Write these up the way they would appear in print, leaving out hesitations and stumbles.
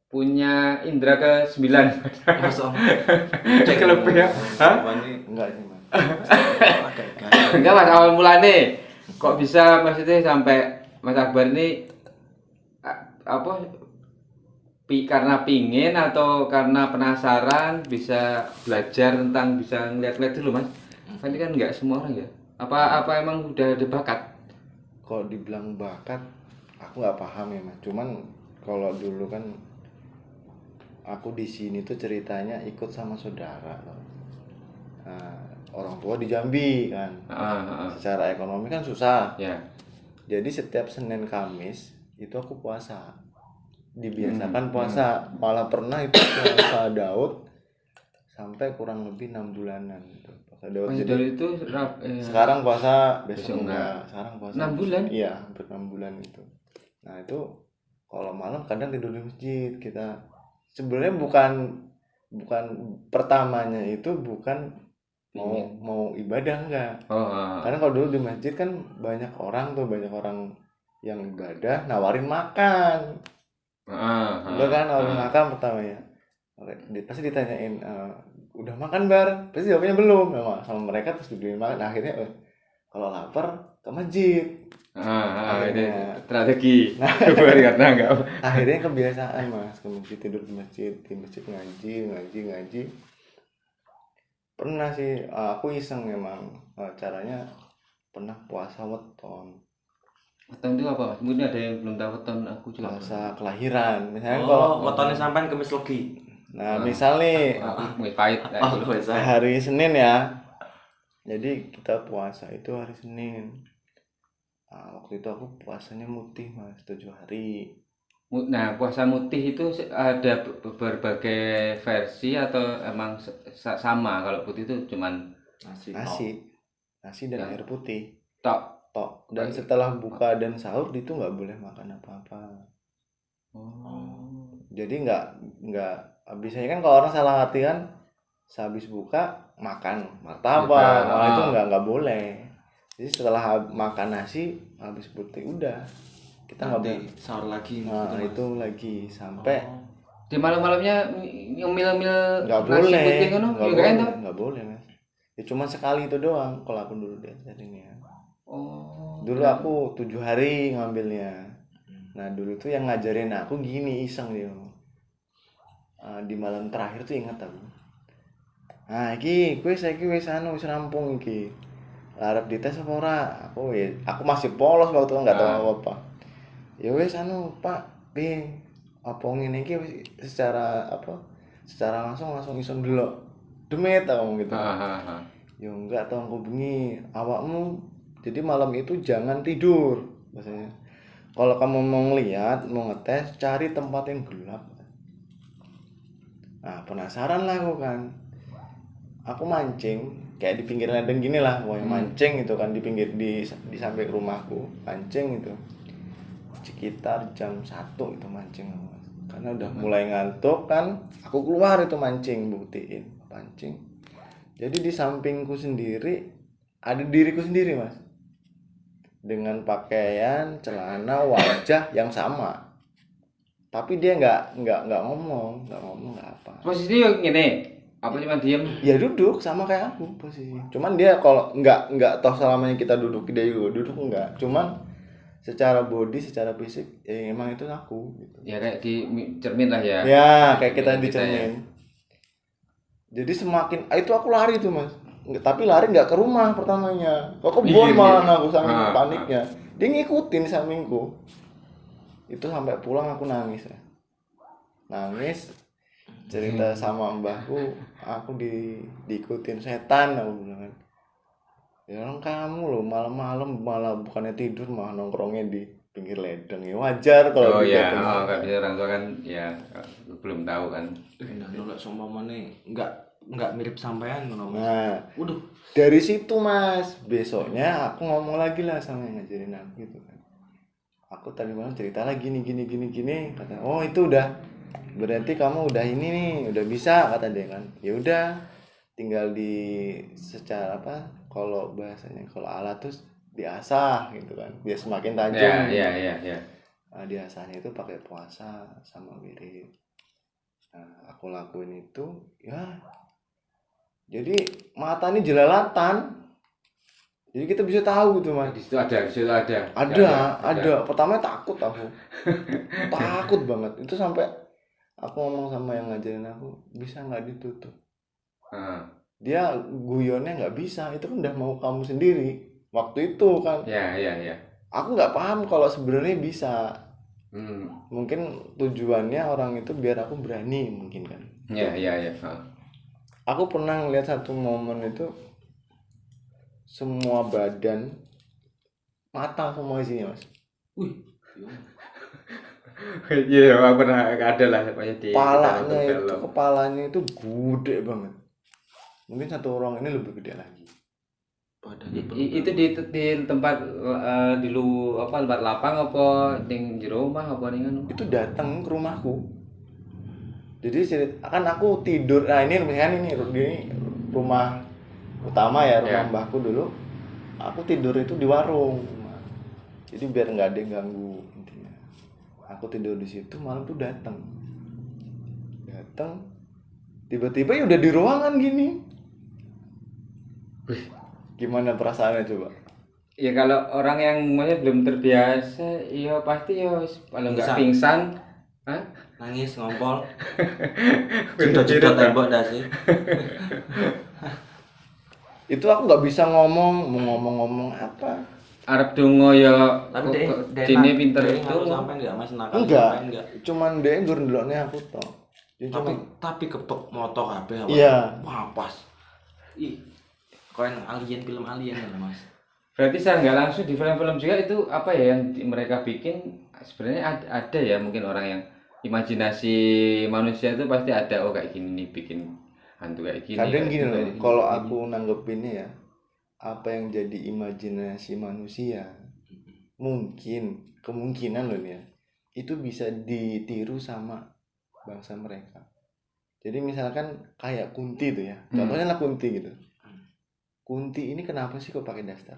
punya indera ke-9. Masa Cek lebih ya. Hah? Enggak sih mas. Enggak Mas, awal mulane kok bisa maksudnya sampai Mas Akbar ini apa karena pingin atau karena penasaran bisa belajar tentang bisa ngeliat-ngeliat dulu Mas. Kan ini kan nggak semua orang ya. Apa emang udah ada bakat? Kalau dibilang bakat, aku nggak paham ya mas. Cuman kalau dulu kan aku di sini tuh ceritanya ikut sama saudara. Nah, orang tua di Jambi kan. Secara ekonomi kan susah. Ya. Jadi setiap Senin Kamis itu aku puasa. Dibiasakan puasa. Malah pernah itu puasa Daud sampai kurang lebih 6 bulanan gitu. Puasa Daud. Mas Jadi Daud itu sekarang puasa, besok besok enggak. Sekarang puasa 6 bulan? Iya, hampir 6 bulan itu. Nah, itu kalau malam kadang tidur di masjid. Kita sebenarnya bukan pertamanya itu bukan mau ibadah enggak. Karena kalau dulu di masjid kan banyak orang yang ibadah nawarin makan. Udah kan nawarin makan pertama ya. Pasti ditanyain udah makan bar? Pasti jawabnya belum sama mereka, terus dibeliin makan. Nah, akhirnya kalau lapar ke masjid. Akhirnya strategi. Karena enggak. Akhirnya kebiasaan mas, ke masjid, tidur di masjid ngaji. Pernah sih aku iseng emang caranya, pernah puasa weton. Weton itu apa Mas? Mungkin ada yang belum tahu weton, aku juga Puasa kelahiran. Misalnya kalau wetone sampean Kemis Legi. Nah, misal nih pahit. hari Senin ya. Jadi kita puasa itu hari Senin. Waktu itu aku puasanya mutih mas, 7 hari. Nah, puasa mutih itu ada berbagai versi atau emang sama? Kalau putih itu cuman nasi dan air putih tok. Dan setelah buka dan sahur itu nggak boleh makan apa-apa. Jadi nggak biasanya kan kalau orang salah arti kan sehabis buka makan martabak, itu nggak boleh. Jadi setelah makan nasi habis putih udah kita nggak boleh sahur lagi. Nah itu lagi sampai di malam-malamnya nyemil-nyemil nggak nasi putih kan? Nggak boleh mas. Ya cuma sekali itu doang kalau aku dulu diajarinnya. Dulu aku 7 hari ngambilnya. Nah dulu tuh yang ngajarin aku gini, iseng dia. Di malam terakhir tuh ingat aku. Nah iki gue wis rampung iki. Arep dites apa ora? Aku masih polos waktu itu enggak tahu apa. Ya wis Pak, apa ngene iki secara langsung iso ndelok. Demit aku gitu. Ya enggak tahu aku bengi awakmu. Jadi malam itu jangan tidur maksudnya. Kalau kamu mau ngeliat, mau ngetes, cari tempat yang gelap. Nah, penasaran lah aku kan. Aku mancing kayak di pinggir ladang gini lah, mau mancing itu kan di pinggir di samping rumahku, mancing itu. Sekitar jam 1 itu mancing. Karena udah mulai ngantuk kan, aku keluar itu mancing, buktiin mancing. Jadi di sampingku sendiri ada diriku sendiri, Mas. Dengan pakaian, celana, wajah yang sama. Tapi dia nggak ngomong nggak apa. Posisinya gini, apa cuma diem? Ya duduk sama kayak aku posisi. Cuman dia kalau nggak toh selamanya kita duduk, dia juga duduk enggak. Cuman secara body, secara fisik, ya emang itu aku. Gitu. Ya kayak di cermin lah ya. Ya kayak kita di cermin. Jadi semakin itu aku lari tuh mas. Tapi lari nggak ke rumah pertamanya. Kok kebun malah aku saking paniknya. Dia ngikutin sampingku. Itu sampai pulang aku nangis ya. Nangis cerita sama mbahku, aku diikutin setan aku bilang. Ya orang kamu loh malam-malam malah bukannya tidur malah nongkrongnya di pinggir ledeng. Ya wajar kalau kan bisa orang tua kan ya belum tahu kan. Nah, lu lek sompamane enggak mirip sampean ngono. Nah, dari situ Mas, besoknya aku ngomong lagi lah sama yang ngajarin aku gitu kan. Aku tadi malam cerita lagi gini kata, "Oh, itu udah berarti kamu udah ini nih, udah bisa," kata dia kan. Ya udah, tinggal di secara apa? Kalau bahasanya kalau alat tuh diasah gitu kan. Biar semakin tajam. Iya. Nah, diasahnya itu pakai puasa sama wirid. Nah, aku lakuin itu ya. Jadi mata ini jelalatan. Jadi kita bisa tahu gitu mas. Di situ ada. Ada. Pertama takut aku. Takut banget. Itu sampai aku ngomong sama yang ngajarin aku, bisa nggak ditutup? Dia guyonnya nggak bisa. Itu kan udah mau kamu sendiri. Waktu itu kan. Ya. Aku nggak paham kalau sebenarnya bisa. Mungkin tujuannya orang itu biar aku berani mungkin kan. Ya. Aku pernah ngeliat satu momen itu semua badan mata semua isinya mas. Wih. Iya, pernah ada lah di kepalanya itu gede banget. Mungkin satu orang ini lebih gede lagi. Itu di tempat tempat lapang apa di jero omah apa ning anu? Itu datang ke rumahku. Jadi kan aku tidur. Nah ini rumah utama ya, rumah mbahku dulu. Aku tidur itu di warung. Jadi biar nggak ada yang ganggu intinya. Aku tidur di situ, malam tuh datang. Tiba-tiba ya udah di ruangan gini. Gimana perasaannya coba? Ya kalau orang yang belum terbiasa, ya pasti ya kalau nggak pingsan, nangis ngompol. Sudah tembok dah sih. Itu aku nggak bisa ngomong, mau ngomong apa? Arab dongo ya. Tapi dia pinter itu. Sampai enggak mas nakal? Enggak. Cuman dia gurundeloknya aku toh. Tapi kepek motor kabeh apa? Iya. Wah pas. Ih. Koen alien, film alien ya mas. Berarti saya nggak langsung di film-film juga itu apa ya yang mereka bikin sebenarnya ada ya mungkin orang yang imajinasi manusia itu pasti ada kayak gini nih bikin hantu kayak gini. Kadang gini loh, kalau aku nanggepinnya ya, apa yang jadi imajinasi manusia mungkin kemungkinan loh ya itu bisa ditiru sama bangsa mereka. Jadi misalkan kayak Kunti tuh ya, contohnya lah Kunti gitu. Kunti ini kenapa sih kok pakai daster?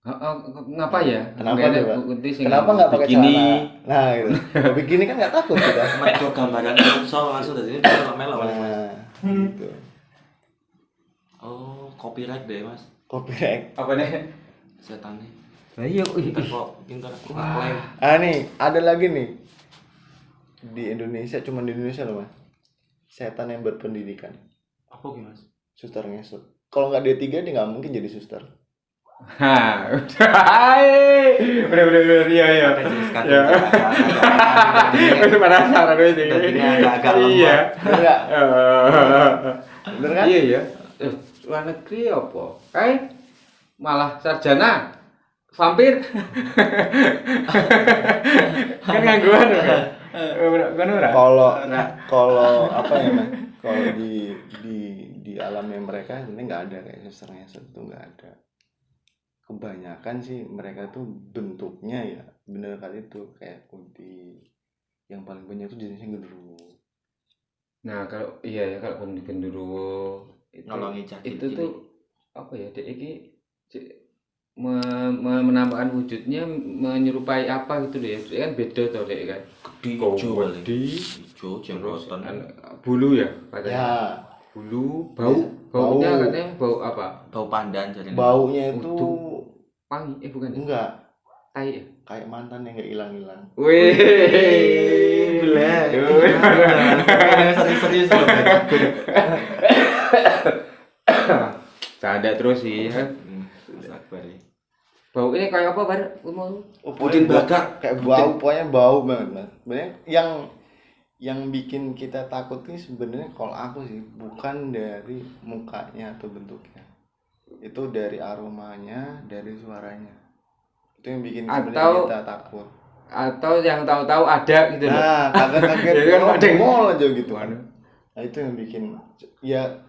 Ngapa ya? Kenapa coba? Kenapa nggak pakai celana? Nah, gitu. Begini kan nggak takut kita. Mereka gambaran so langsung dari sini udah melo. Nah, gitu. Oh, copyright deh mas. Copyright. Apa nih? Setan nih. Nah, iya, kok pintar. Nih, ada lagi nih. Di Indonesia, cuma di Indonesia loh mas. Setan yang berpendidikan. Apa gimana mas? Suster ngesot. Kalau nggak D3 dia nggak mungkin jadi suster. Bener iya. Itu penasaran itu. Agak iya. Enggak. Bener kan? Iya ya. Luar negeri apa? Malah sarjana vampir. Kan ngangguan. Kalau apa ya mas? Kalau di alamnya mereka sebenarnya nggak ada kayak suster ngesot itu nggak ada. Kebanyakan sih mereka tuh bentuknya ya bener kali itu kayak Kunti. Yang paling banyak tuh jenisnya genderuwo. Nah kalau iya ya kalau genderuwo itu tuh apa ya ini menampakkan wujudnya menyerupai apa gitu deh kan beda tuh deh kan hijau jenggotan bulu ya katanya ya baunya katanya bau apa bau pandan jadi baunya itu wangi bukan enggak tai ya kayak mantan yang nggak hilang-hilang. Wih, serius Canda terus sih. Bau ini kayak apa bar? Putin bakar kayak bau, pokoknya bau banget mas. Sebenarnya yang bikin kita takut ini sebenarnya kalau aku sih bukan dari mukanya atau bentuknya, itu dari aromanya, dari suaranya. Itu yang bikin sebenarnya kita takut. Atau yang tahu-tahu ada gitu loh. Nah, kaget-kaget kan ada mall aja gitu. Nah, itu yang bikin ya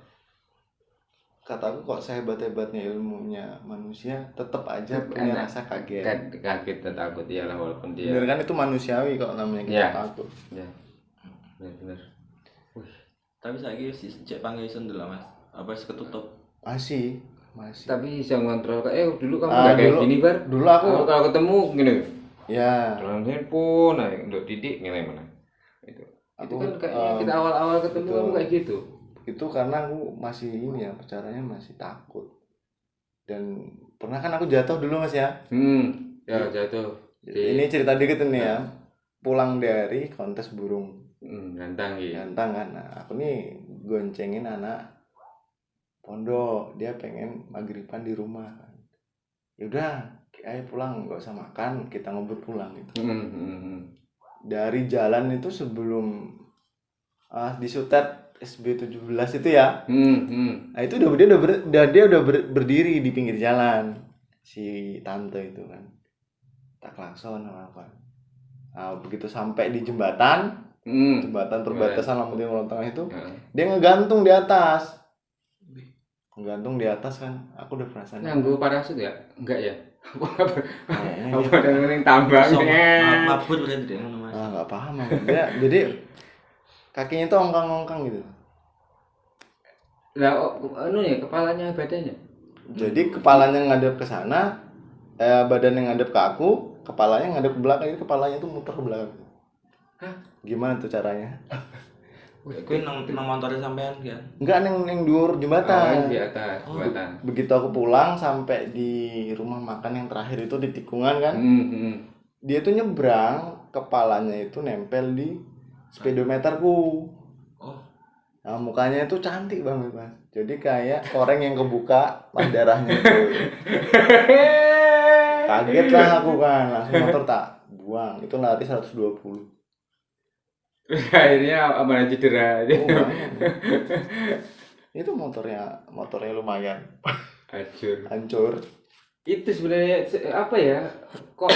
kataku kok sehebat-hebatnya ilmunya manusia tetap aja punya rasa kaget. Kaget dan takut ya lah walaupun dia. Bener kan itu manusiawi kok namanya kita takut. Ya. Bener. Tapi saya sih cek panggil sendel lah mas. Apa sih ketutup? Masih. Tapi bisa ngontrol dulu kamu nggak kayak gini bar. Dulu aku kalau ketemu gini. Ya. Dalam handphone, untuk didik nilai mana? Itu. Itu kan kayaknya kita awal-awal ketemu betul. kamu kayak gitu. Itu karena aku masih ini ya, caranya masih takut. Dan pernah kan aku jatuh dulu Mas ya. Ya jatuh. Ini cerita dikit nih ya. Pulang dari kontes burung Gantang ya. gantang kan. Nah, aku nih goncengin anak pondok, dia pengen maghriban di rumah kan. Yaudah, ayo pulang, nggak usah makan, kita ngobrol pulang gitu. Dari jalan itu sebelum di Sutet SB 17 itu ya. Nah itu dia udah berdiri di pinggir jalan si tante itu kan. Tak klakson apa. Nah begitu sampai di jembatan perbatasan Lampung Timur Tengah itu, dia ngegantung di atas. Ngegantung di atas kan. Aku udah perasaan. Nganggo parasut ya? Enggak ya? Apa yang tambangnya? Mabut berarti dia ngono Mas. Nggak paham aku. Jadi kakinya tuh ongkang-ongkang gitu. Lah ya kepalanya badannya. Jadi kepalanya ngadep ke sana, badannya ngadep ke aku, kepalanya ngadep ke belakang, jadi kepalanya tuh muter ke belakang. Hah? Gimana tuh caranya? Kuwi nang montore sampean kan? Enggak, neng dhuwur jembatan. Di atas jembatan. Begitu aku pulang sampai di rumah makan yang terakhir itu di tikungan kan. Dia tuh nyebrang, kepalanya itu nempel di speedometerku. Nah, mukanya itu cantik banget, Mas. Jadi kayak koreng yang kebuka, pas darahnya itu. Kaget lah aku kan, langsung motor tak buang. Itu lari 120. Akhirnya apa cedera aja. Itu motornya lumayan hancur. Itu sebenarnya apa ya? Kok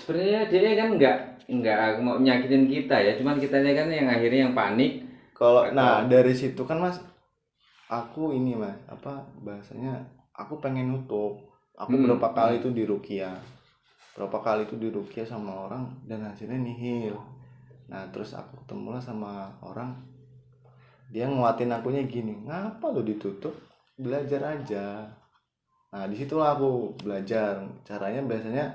sebenarnya dia kan enggak mau nyakitin kita ya, cuman kitanya kan yang akhirnya yang panik. Kalau dari situ kan Mas, aku ini Mas, apa bahasanya? Aku pengen nutup. Aku berapa kali itu di ruqyah. Sama orang dan hasilnya nihil. Nah terus aku ketemu lah sama orang, dia nguatin akunya gini, ngapa lo ditutup, belajar aja. Nah disitulah aku belajar caranya. Biasanya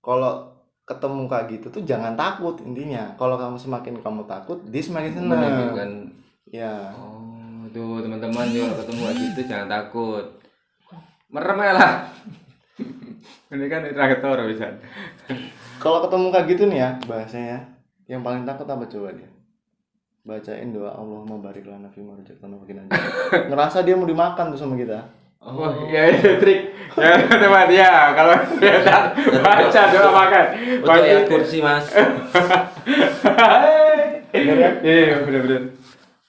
kalau ketemu kayak gitu tuh jangan takut intinya. Kalau semakin kamu takut, dia semakin senang kan ya. Tuh teman-teman kalau ketemu kayak gitu jangan takut, merem ya lah. Ini kan interrogator bisa. Kalau ketemu kayak gitu nih ya bahasanya, yang paling takut apa coba dia? Bacain doa Allahumma barik lana fi ma razaqtana wa qina adzaban. Ngerasa dia mau dimakan tuh sama kita. Ya itu trik. Ya teman ya, kalau baca doa makan. Baca kursi Mas. Iya bener.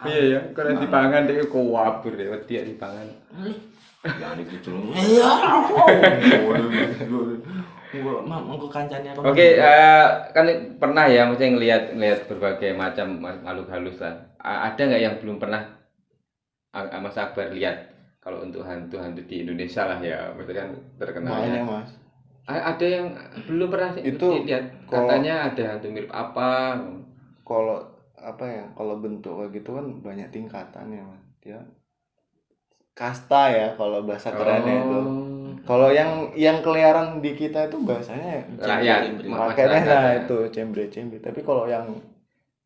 Iya ya, kalau dipangan dia kuwabur deh, wedi dipangan. Ya gitu. Iya. Mengko kancane apa? Oke, kan pernah ya maksudnya ngelihat berbagai macam makhluk halus lah. Ada nggak yang belum pernah Mas Akbar lihat? Kalau untuk hantu-hantu di Indonesia lah ya, maksudnya kan terkenal. Banyak Mas. Ada yang belum pernah dilihat. Katanya ada hantu mirip apa? Kalau apa ya? Kalau bentuk kayak gitu kan banyak tingkatannya Mas. Dia kasta ya kalau bahasa kerennya itu. Kalau yang keliaran di kita itu bahasanya rakyat, makanya itu cembre-cembre. Tapi kalau yang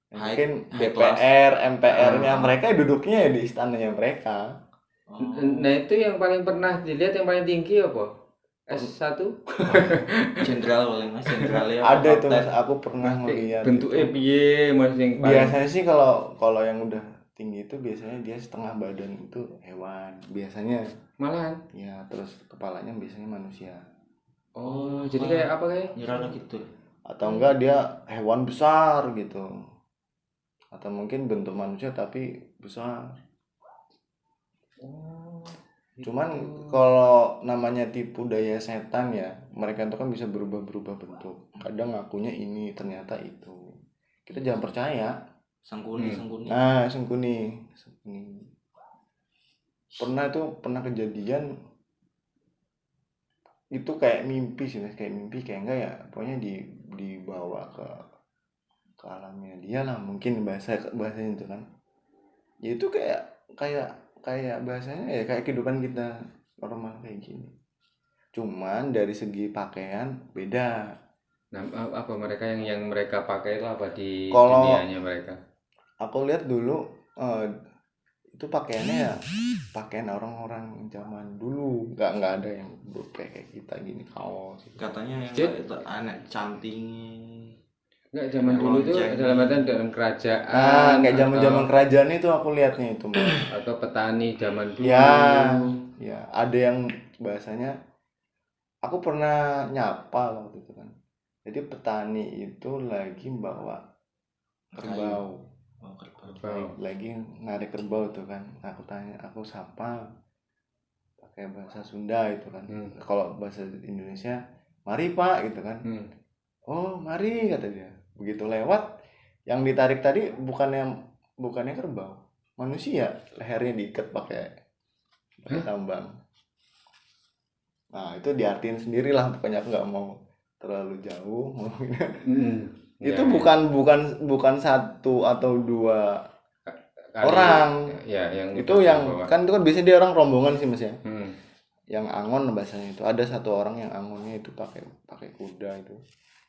mungkin DPR, MPR-nya mereka duduknya ya di istananya mereka. Nah itu yang paling pernah dilihat yang paling tinggi apa? S1? Jenderal paling Mas, jenderalnya. Ada itu Mas, aku pernah melihat. Bentuknya piye Mas yang paling. Biasanya sih kalau yang udah tinggi itu biasanya dia setengah badan itu hewan biasanya. Malahan? Ya, terus kepalanya biasanya manusia. Jadi kayak apa kayak? Nyerana gitu. Atau enggak dia hewan besar gitu. Atau mungkin bentuk manusia tapi besar. Cuman kalau namanya tipu daya setan ya, mereka itu kan bisa berubah-berubah bentuk. Kadang ngakunya ini, ternyata itu. Kita jangan percaya. Sangkuni. Nah, sangkuni. Pernah kejadian itu kayak mimpi sih, kayak enggak ya, pokoknya dibawa ke alamnya dia lah, mungkin bahasanya itu kan. Ya itu kayak bahasanya ya kayak kehidupan kita normal kayak gini. Cuman dari segi pakaian beda. Nah, apa mereka yang mereka pakai itu apa di Kalau dunianya mereka? aku lihat dulu itu pakaiannya ya pakaian orang-orang zaman dulu, nggak ada yang kayak kita gini kaos. Katanya yang Jadi- itu anak cantingnya. Enggak, zaman dulu itu Lonceng. dalam artian dalam kerajaan Nah, kayak zaman-zaman atau, kerajaan itu aku lihatnya itu, Mas. atau petani zaman dulu. Ya, ada yang bahasanya aku pernah nyapa waktu itu kan. Jadi petani itu lagi bawa kerbau. Oh, kerbau. Kerbau. Lagi narik kerbau tuh kan. Aku tanya, aku sapa pakai bahasa Sunda itu kan. Kalau bahasa Indonesia, mari Pak gitu kan. Oh, mari kata dia. Begitu lewat, yang ditarik tadi bukannya kerbau, manusia, lehernya diikat pakai tambang. Nah, itu diartiin sendirilah, pokoknya aku nggak mau terlalu jauh ngomonginnya. Itu bukan satu atau dua orang. Ya, yang Itu yang kan itu kan biasanya dia orang rombongan sih Mas ya. Yang angon bahasanya itu, ada satu orang yang angonnya itu pakai kuda itu.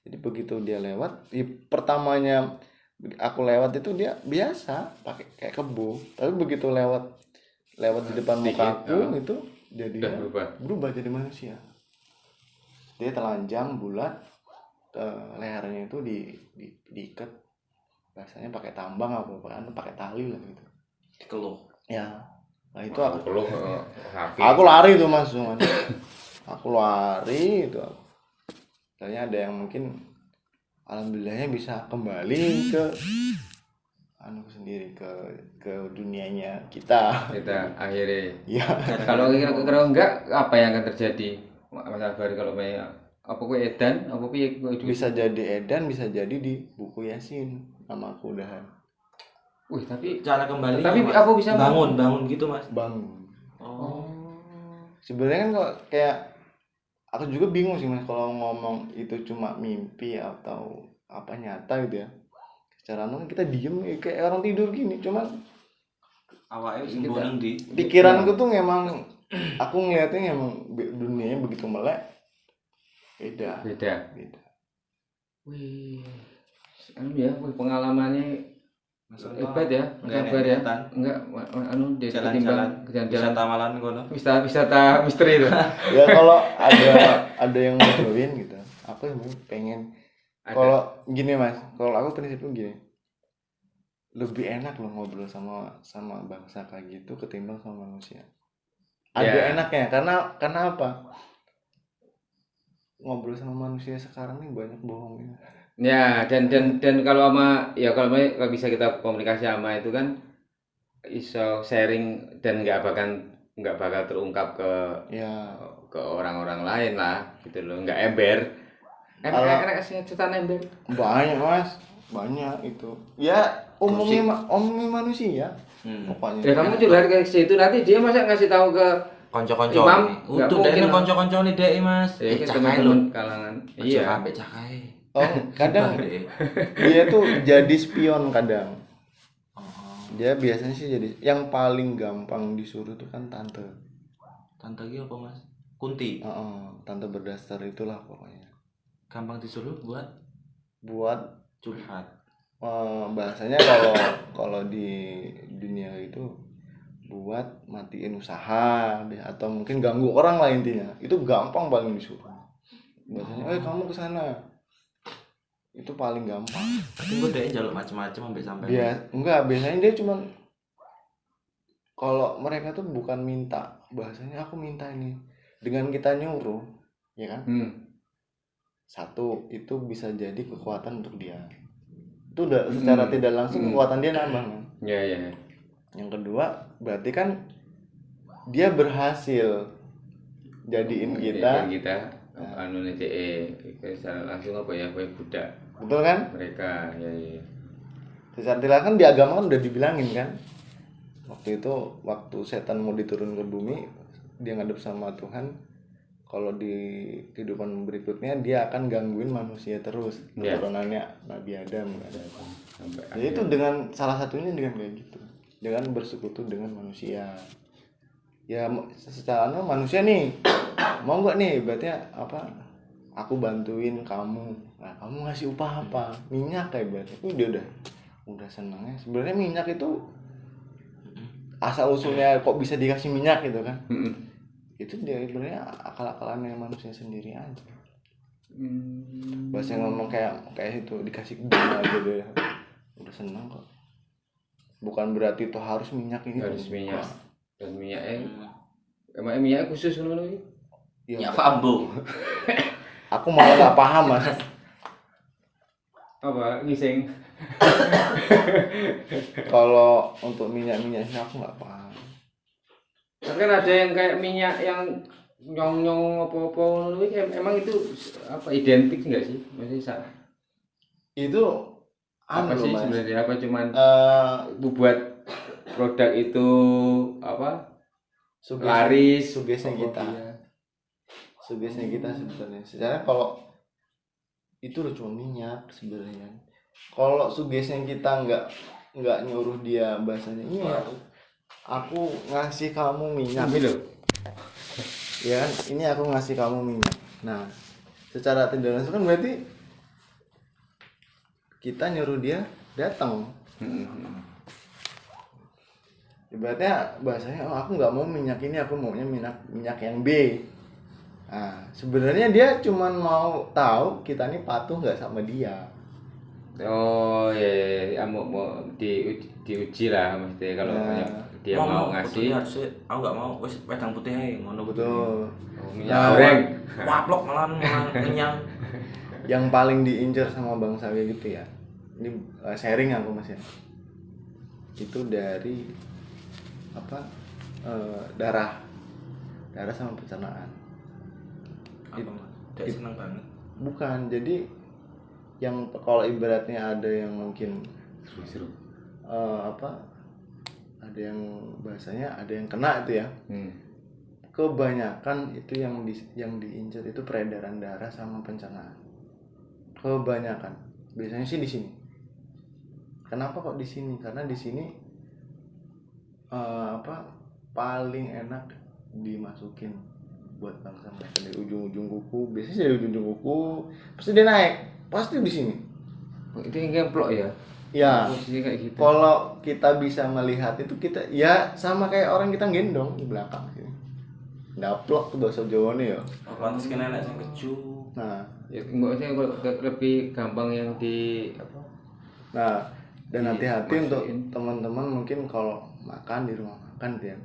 Jadi begitu dia lewat, pertamanya aku lewat itu dia biasa pakai kayak kebo, tapi begitu lewat di depan mukaku itu jadi berubah jadi manusia. Dia telanjang bulat, lehernya itu diikat, bahasanya pakai tambang apa pakai tali lah gitu. Dikeluh. Ya, nah itu aku lari tuh Mas, aku lari itu. Soalnya ada yang mungkin alhamdulillahnya bisa kembali ke sendiri ke dunianya kita akhirnya. Ya. Kalau kira-kira enggak, apa yang akan terjadi Mas Akbar kalau apa kue edan apa piye Bisa jadi edan, bisa jadi di buku Yasin nama aku udahan. Wih, tapi Cara kembali. tapi Mas, apa bisa bangun gitu Mas? Bangun. Oh. Sebenarnya kan kok kayak aku juga bingung sih Mas kalau ngomong itu cuma mimpi atau apa nyata gitu ya. Secara non kita diem kayak orang tidur gini, cuman Awalnya sembunyi di pikiranku tuh memang aku ngeliatnya emang dunianya begitu melek, beda. Wih, ya, pengalamannya hebat ya, kabar ya. Enggak, dia jalan-jalan jalan-jalan tamalan kono. Wisata misteri itu. Ya kalau ada yang mau join gitu, aku pengen. Kalau gini Mas, kalau aku prinsipnya gini, lebih enak loh ngobrol sama bangsa kayak gitu ketimbang sama manusia. Ada enaknya karena apa? Ngobrol sama manusia sekarang nih banyak bohongnya. Ya, dan kalau kalau bisa kita komunikasi sama itu kan iso sharing dan nggak bakal terungkap ke orang-orang lain lah gitu loh, nggak ember. Enak cerita ember. Banyak Mas, banyak itu. Ya umumnya manusia. Pokoknya. Ya kamu curhat ke situ, nanti dia masa ngasih tahu ke Konco-konco. Untuk dari konco-konco nih dek Mas. teman-teman kalangan. Iya. Sampai cakai. Oh, kadang dia tuh jadi spion kadang. Dia biasanya sih jadi yang paling gampang disuruh tuh kan tante. Tante gitu apa Mas? Kunti. Tante berdasar itulah pokoknya. Gampang disuruh buat curhat. Bahasanya kalau di dunia itu buat matiin usaha atau mungkin ganggu orang lah intinya. Itu gampang paling disuruh. Bahasanya, kamu kesana. Itu paling gampang. Tapi gue deh jaluk macam-macam sampai. Enggak, biasanya dia cuman kalau mereka tuh bukan minta, bahasanya aku minta ini. Dengan kita nyuruh, ya kan? Satu, itu bisa jadi kekuatan untuk dia. Itu udah secara tidak langsung kekuatan dia nambah. Iya. Yang kedua, berarti kan dia berhasil jadiin kita secara langsung apa ya, budak. Betul kan? Mereka ya. Secara tidak kan di agama kan udah dibilangin kan. Waktu setan mau diturun ke bumi, dia ngadep sama Tuhan. Kalau di kehidupan berikutnya dia akan gangguin manusia terus, keturunannya Nabi Adam. Jadi itu dengan salah satunya dengan kayak gitu, dengan bersekutu dengan manusia. Ya secara manusia nih mau nggak nih, berarti apa? aku bantuin kamu, nah kamu ngasih upah apa, minyak kayak berarti udah senangnya. Sebenarnya minyak itu asal usulnya kok bisa dikasih minyak gitu kan, itu dia sebenarnya akal-akalannya manusia sendiri aja. Bahasa ngomong kayak itu dikasih bunga aja deh udah senang kok. Bukan berarti itu harus minyak ini harus tuh. minyak. Dan minyaknya emang minyaknya khusus ngono iki. Ya, Fambo. aku malah nggak paham mas. Apa ngising? Kalau untuk minyak-minyaknya aku nggak paham. Tapi kan ada yang kayak minyak yang nyong-nyong apa-apa ngono iki emang itu apa identik enggak sih? Maksudnya Itu apa sih mas. sebenarnya, apa cuman buat produk itu apa laris sugesnya kita sebenarnya. Secara kalau itu udah cuma minyak sebenarnya. Kalau sugesnya kita nggak nyuruh dia bahasanya ini aku ngasih kamu minyak loh. Ya kan, ini aku ngasih kamu minyak. Nah, secara tidak langsung kan berarti kita nyuruh dia datang. Ibaratnya bahasanya aku nggak mau minyak ini, aku maunya minyak yang B. Nah, sebenarnya dia cuma mau tahu kita nih patuh nggak sama dia. Oh ya, mau diuji lah mesti kalau dia mau ngasih. Aku nggak mau wis wedang putih ae ngono. Betul. Minyak goreng. Waplok malah kenyang. Yang paling diincar sama bangsa kayak gitu ya. Ini sharing aku mas ya. Itu dari apa darah sama pencernaan. Apa mas? Dia seneng banget. Bukan, jadi yang kalau ibaratnya ada yang mungkin Seru-seru. ada yang bahasanya ada yang kena itu ya. Kebanyakan itu yang diincar itu peredaran darah sama pencernaan. Kebanyakan. Biasanya sih di sini. Kenapa kok di sini? Karena di sini paling enak dimasukin buat bangsa mereka dari ujung-ujung kuku. Biasanya dari ujung-ujung kuku pasti dia naik, pasti di sini. Itu yang gemplok ya? Ya. Posisinya kayak gitu. Kalau kita bisa melihat itu kita ya sama kayak orang kita gendong di belakang sini. Daplok tuh bahasa Jawa nih ya. Pantes kena enak sing keju. Nah, Ya maksudnya kalau lebih gampang yang di apa? Nah, dan hati-hati untuk Masukin. teman-teman mungkin kalau makan di rumah makan ya.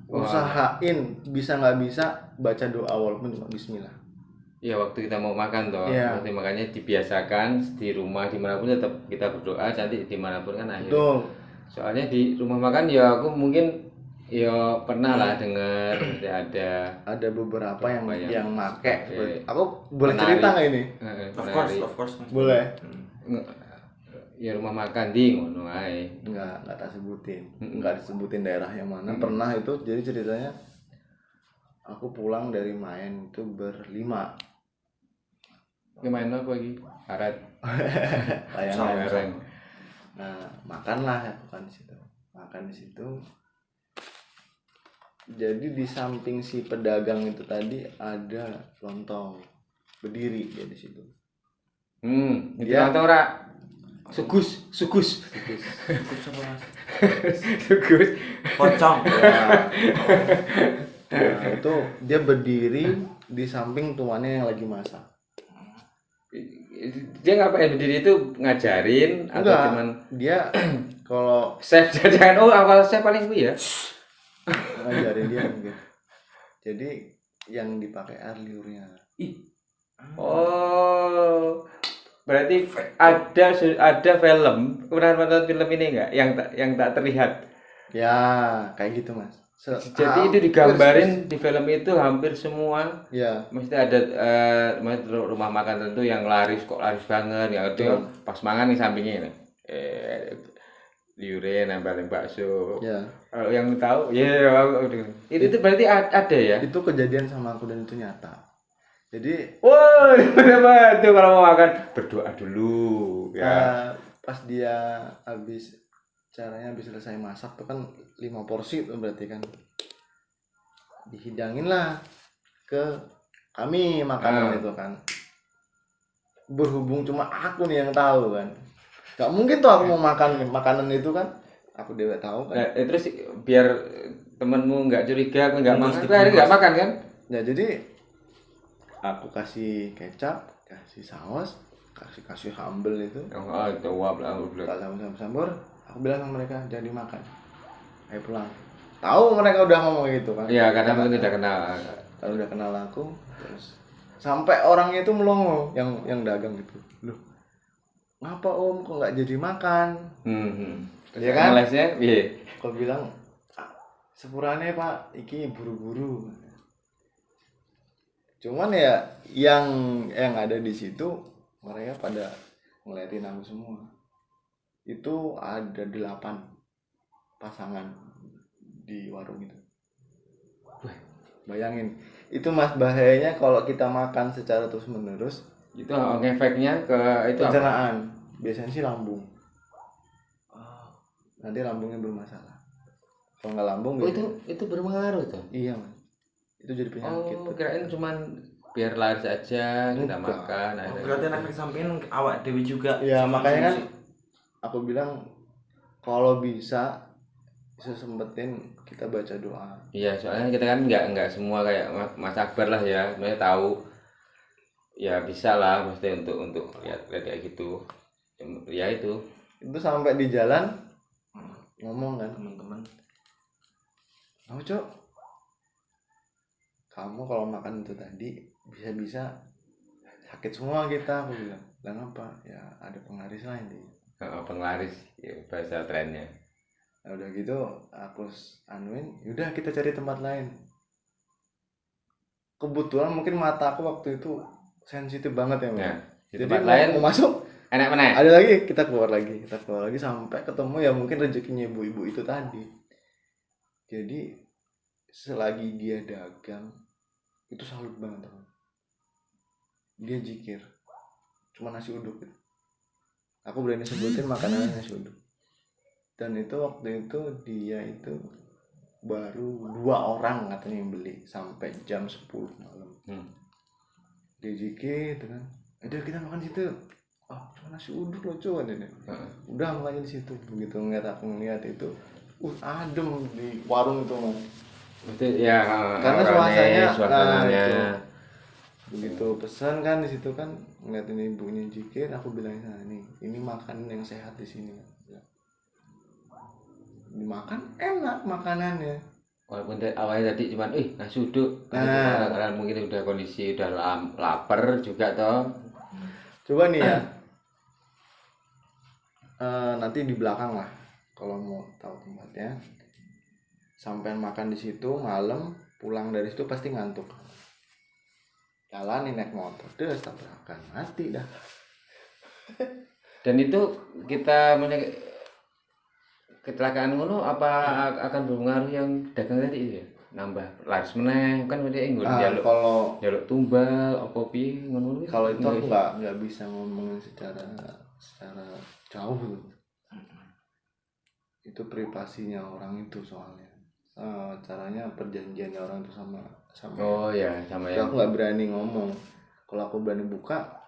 Wah. Usahain bisa nggak bisa baca doa walaupun cuma bismillah. Ya waktu kita mau makan toh, Iya. berarti makanya dibiasakan di rumah dimanapun tetap kita berdoa, nanti dimanapun kan akhirnya. Betul. Soalnya di rumah makan ya aku mungkin ya pernah lah dengar ada beberapa yang yang make. pakai Aku boleh penari. cerita nggak ini? Of course. Mas. Boleh. Ya rumah makan di ngono ae. Nggak tak sebutin. Nggak disebutin daerah yang mana. Pernah itu jadi ceritanya aku pulang dari main itu berlima. Gimana apa lagi? Arat. Layangan. Nah, makanlah aku kan di situ. Makan di situ. Jadi di samping si pedagang itu tadi ada lontong berdiri dia di situ. Itu Dia- lontong ora sugus. Sukus apa mas? Sugus. Pocong. Nah, itu dia berdiri di samping tuannya yang lagi masak. Dia ngapain berdiri itu ngajarin atau Enggak, cuman dia kalau chef jangan awal chef paling gue ya. ngajarin dia gitu. Jadi yang dipakai air liurnya. Oh, berarti ada film, pernah nonton film ini enggak yang tak terlihat? Ya, kayak gitu, Mas. Jadi itu digambarin di film itu hampir semua. Ya, Mesti ada rumah makan tertentu yang laris banget ya itu pas mangan di sampingnya ini. Liure nempelin bakso. ya. Kalau yang tahu itu berarti ada ya. Itu kejadian sama aku dan itu nyata. Jadi Wah, benar itu kalau mau makan berdoa dulu ya. pas dia habis selesai masak tuh kan 5 porsi tuh berarti kan dihidangin lah ke kami makanan itu kan. Berhubung cuma aku nih yang tahu kan. Gak mungkin tuh aku mau makan makanan itu kan. Aku dewe tahu kan. Nah, terus biar temenmu nggak curiga aku nggak makan, aku akhirnya nggak makan kan? Ya jadi aku kasih kecap, kasih saus, kasih sambel itu. Oh, itu wah lah. Tak campur, aku bilang sama mereka jangan dimakan. Ayo pulang. Tahu mereka udah ngomong gitu kan. Iya, karena mungkin udah kenal. Kalau udah kenal aku, terus sampai orangnya itu melongo yang dagang gitu. Loh, ngapa om kok nggak jadi makan? Iya kan? Ngelesnya, iya. Kau bilang sepurane pak, iki buru-buru. Cuman ya yang ada di situ mereka pada ngeliatin aku semua. Itu ada 8 pasangan di warung itu. Bayangin, itu mas bahayanya kalau kita makan secara terus menerus. Itu ngefeknya ke itu apa? Pencernaan, biasanya sih lambung. Nanti lambungnya bermasalah. Kalau nggak lambung, itu berpengaruh tuh. iya mas, itu jadi penyakit. Oh, kirain cuman biar laris aja kita Enggak. makan. Berarti efek samping awak dewi juga. Ya makanya kan aku bilang kalau bisa sempetin kita baca doa. Iya, soalnya kita kan nggak semua kayak Mas Akbar lah ya, sebenarnya tahu. Ya bisa lah, mesti untuk lihat kayak gitu. Ya itu. Itu sampai di jalan ngomong kan, teman-teman. "Oh, Cok. Kamu kalau makan itu tadi bisa-bisa sakit semua kita," aku bilang. "Lah apa? Ya ada penglaris lain dia." Penglaris ya, bahasa trennya. Nah, udah gitu aku anuin, yaudah kita cari tempat lain. Kebetulan mungkin mata aku waktu itu sensitif banget ya, Mas. Nah, di Jadi tempat lain mau masuk, enak mana? ada lagi, kita keluar lagi sampai ketemu ya mungkin rezekinya ibu-ibu itu tadi. Jadi selagi dia dagang itu salut banget, teman. Dia jikir, cuma nasi uduk gitu. Aku berani sebutin makanannya nasi uduk. Dan itu waktu itu dia itu baru 2 orang katanya yang beli sampai jam 10 malam. Dia jikir gitu kan. Udah kita makan situ. Oh, cuma nasi uduk loh cuy ini. Udah makannya di situ. Begitu ngeliat itu, adem di warung itu mas. Itu ya Karena suasananya. Begitu pesan kan di situ kan ngeliatin ibunya jikir, aku bilang ini makanan yang sehat di sini. Dimakan enak makanannya. Walaupun awalnya tadi cuman nasi uduk. Karena mungkin udah kondisi udah lapar juga toh. Coba nih ya. Nanti di belakang lah kalau mau tahu tempatnya. Sampai makan di situ malam, pulang dari situ pasti ngantuk. Jalan naik motor, terus tabrakan, mati dah. Dan itu kita kecelakaan ngono apa akan berpengaruh yang dagang tadi ya? Nambah laris meneh kan udah njaluk jaluk tumbal apa piye ngono. Kalau itu aku nggak bisa ngomongin secara jauh. Itu privasinya orang itu soalnya. Caranya perjanjiannya orang itu sama oh ya sama ya. Aku nggak berani ngomong. Kalau aku berani buka,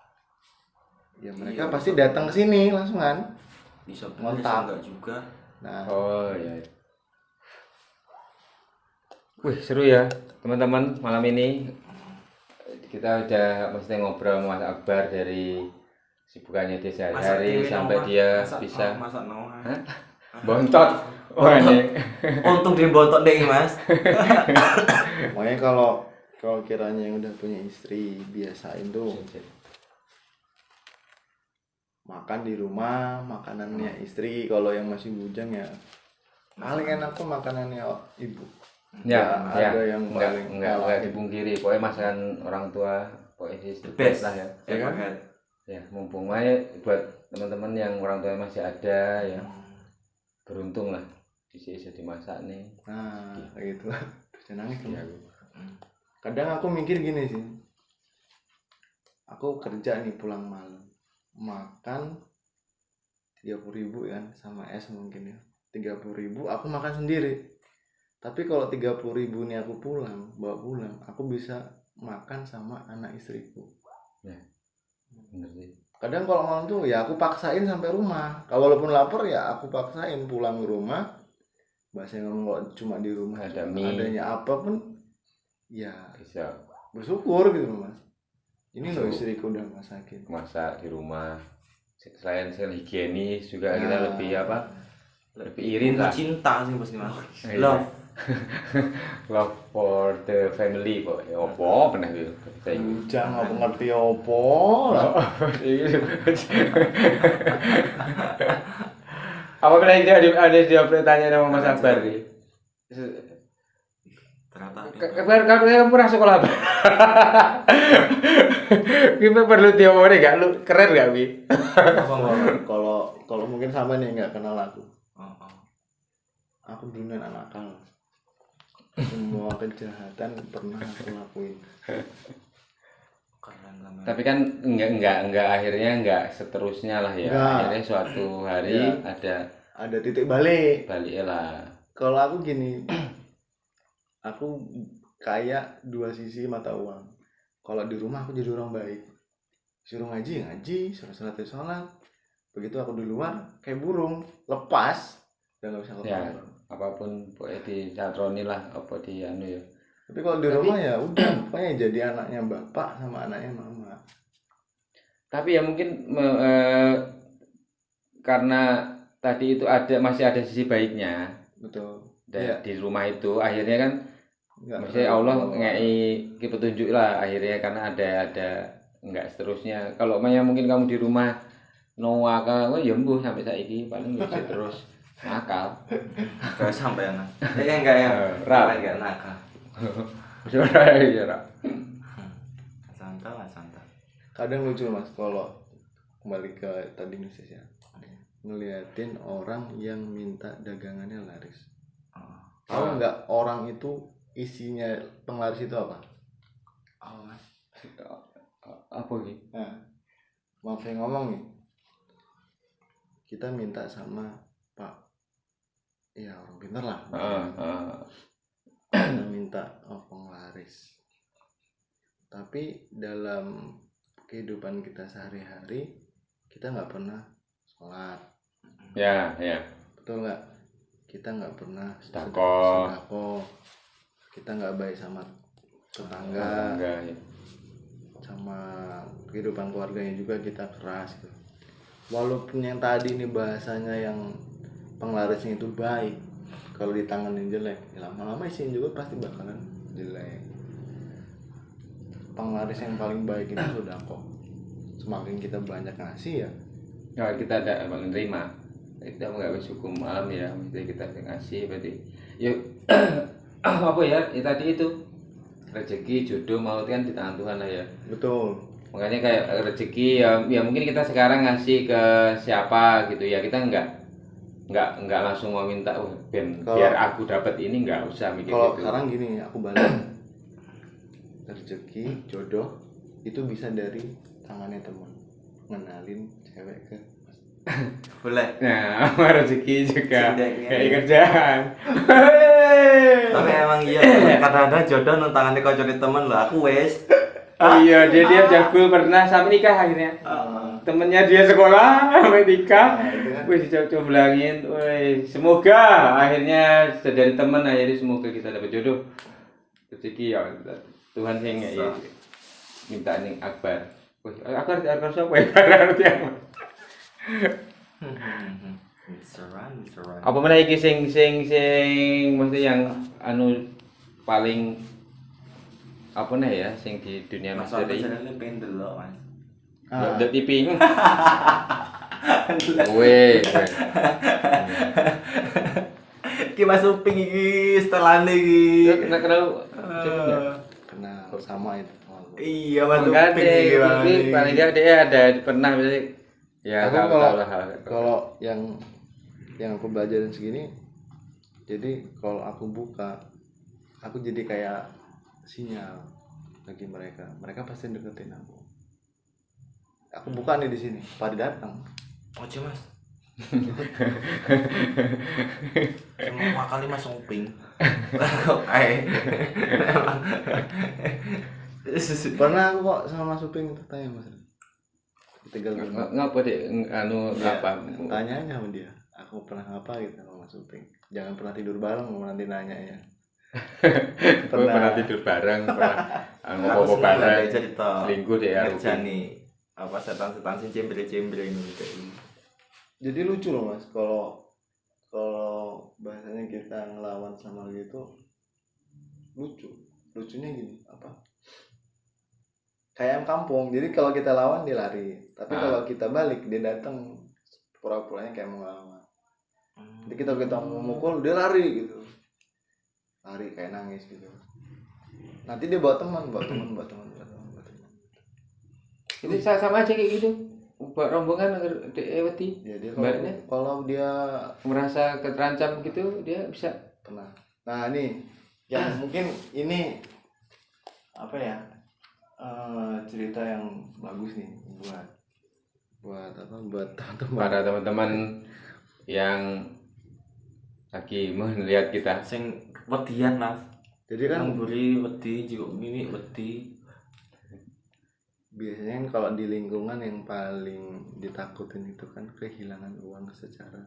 ya mereka pasti datang ke sini langsung kan. Bisa ngontak enggak juga. Nah, oh ya. Wih seru ya teman-teman, malam ini kita udah mesti ngobrol sama Mas Akbar dari sibukannya dia sehari-hari sampai dia bisa masak bontot. Wah ini untung dia bontot deh mas. makanya kalau kiranya yang udah punya istri biasain tuh makan di rumah makanannya istri. Kalau yang masih bujang ya paling enak tuh makanannya ibu. Ya, ada yang enggak dipungkiri. Pokoknya masakan orang tua pokoknya the best lah ya. Ya kan? Ya, mumpung aja buat teman-teman yang orang tua masih ada ya. Beruntung lah bisa dimasak nih. Nah, kayak gitu. Bisa nangis ya. Kadang aku mikir gini sih. Aku kerja nih pulang malam. Makan 30.000 kan sama es mungkin ya. 30.000 aku makan sendiri. Tapi kalau 30.000 nih aku bawa pulang, aku bisa makan sama anak istriku. Ya. Bener sih. Kadang kalau malam tuh ya aku paksain sampai rumah. Kalau walaupun lapar ya aku paksain pulang ke rumah. Bahasanya ngomong kalau cuma di rumah Ada cuma mie. adanya apa pun ya Bisa bersyukur gitu Mas. Ini loh Betul. istriku udah masakin. masak di rumah. Selain higienis juga kita Nah. lebih apa? Lebih irit lah. Cinta sih pasti Mas. Iya. Love. Love for the family kok. Ya opo pernah gitu. Saya Jangan aku ngerti opo lah. Apa pernah ada jawab tanya sama Mas Akbar nih? Ternyata Kamu pernah sekolah apa? Kita perlu diomongin gak? Lu keren gak, Wi? Kalau mungkin sama nih nggak kenal aku. Oh. Aku duluan anak nakal. Semua kejahatan pernah aku lakuin. Keren sama. Tapi kan enggak akhirnya enggak seterusnya lah ya. Enggak. Akhirnya suatu hari Iya. Ada titik balik. balik lah. Kalau aku gini, aku kayak dua sisi mata uang. Kalau di rumah aku jadi orang baik, suruh ngaji, suruh sholat. Begitu aku di luar kayak burung, lepas dan nggak bisa Ya, lepas. apapun pokoknya dicatroni lah apa di anu ya. Tapi kalau di rumah ya udah, pokoknya jadi anaknya bapak sama anaknya mama. Tapi ya mungkin karena tadi itu masih ada sisi baiknya. Betul. Di rumah itu akhirnya kan Nggak maksudnya terlalu- Allah ngei petunjuk lah akhirnya karena ada enggak seterusnya. Kalau mungkin kamu di rumah nuwaka kok ya mbuh sampai saiki paling bisa terus nakal. Gak sampai anak. Enggak ya. Rap. Enggak nakal. Suara ya, Ra. Santai. Kadang lucu Mas kalau kembali ke tadi Nusis ya. Ngeliatin orang yang minta dagangannya laris. Tahu nggak orang itu isinya penglaris itu apa? Oh, Mas. Apa gitu? Nah, maaf yang ngomong nih. Kita minta sama Pak, ya orang pintar lah. Kita minta penglaris. Tapi dalam kehidupan kita sehari-hari kita nggak pernah sholat, Ya. betul nggak? Kita nggak pernah Sedekah. sedekah. Kita nggak baik sama tetangga, Enggak ya. sama kehidupan keluarganya juga kita keras gitu. Walaupun yang tadi ini bahasanya yang penglarisnya itu baik, kalau di tangan yang jelek, ya lama-lama isinya juga pasti bakalan jelek. Penglaris yang paling baik itu sudah kok. Semakin kita banyak ngasih ya, Ya kita ada menerima. Kita nggak bersyukur malam ya, mesti kita ngasih berarti. Yuk apa ya? Tadi itu rezeki jodoh maut kan di tangan Tuhan lah ya. betul. Makanya kayak rezeki ya mungkin kita sekarang ngasih ke siapa gitu ya, kita nggak langsung mau minta biar aku dapat ini, nggak usah mikir Kalau gitu. sekarang gini, aku balik. Rezeki jodoh itu bisa dari tangannya teman, ngenalin cewek ke Boleh. Nah, rezeki juga Sendeknya. kayak kerjaan. Tapi emang iya kadang-kadang jodoh nang tangane kancane temen lho, aku wis. Iya, dia jagul pernah sampai nikah akhirnya. Temennya dia sekolah sampai nikah. Wih, coba bilangin, wih, semoga akhirnya dari teman akhirnya semoga kita dapat jodoh. Rezeki ya Tuhan yang ya minta ning Akbar. Wih, Akbar siapa ya? Berarti apa? Mr. Run. Apa mana iki sing mesti yang anu paling apa nih ya sing di dunia Mas misteri. channel pengen delok, Mas. Udah TV. Weh. Iki Mas Uping iki setelane iki. Kenal kenal sama itu. Iya, Mas Enggak Uping iki. Bang. deh, paling enggak dia ada pernah misalnya ya Aku tahu lah hal. kalau yang aku belajarin segini, jadi kalau aku buka, aku jadi kayak sinyal bagi mereka pasti deketin aku. Aku buka nih di sini, pada datang. Ojo, Mas. Semua kali Mas Uping. Kok kae. Pernah aku kok sama Mas Uping itu tanya Mas. Tegal gue. Ngapa dek anu Ya, apa? tanya aja sama dia. Aku pernah apa gitu sama Mas Uping. Jangan pernah tidur bareng nanti nanya ya. Pernah tidur bareng, pernah Aku ngopo senang bareng. ada cerita Selingkuh deh ya. ngerjani apa setan-setan sih cembre-cembre ini gitu. Jadi lucu loh Mas kalau bahasanya kita ngelawan sama gitu lucu. Lucunya gini, apa? Kayak ayam kampung. Jadi kalau kita lawan dia lari. Tapi kalau kita balik dia datang pura-puranya kayak mau ngelawan. Jadi kita mau mukul dia lari gitu. Lari kayak nangis gitu. Nanti dia bawa teman. Itu sama aja kayak gitu. Buat rombongan wedi. Ya dia Sebenarnya kalau dia merasa terancam gitu dia bisa. pernah. Nah, nih yang mungkin ini apa ya? Cerita yang bagus nih buat teman-teman. Para teman-teman yang lagi melihat kita. Sing wedian Mas. Jadi kan Buri wedi juga mimi wedi. biasanya kan kalau di lingkungan yang paling ditakutin itu kan kehilangan uang secara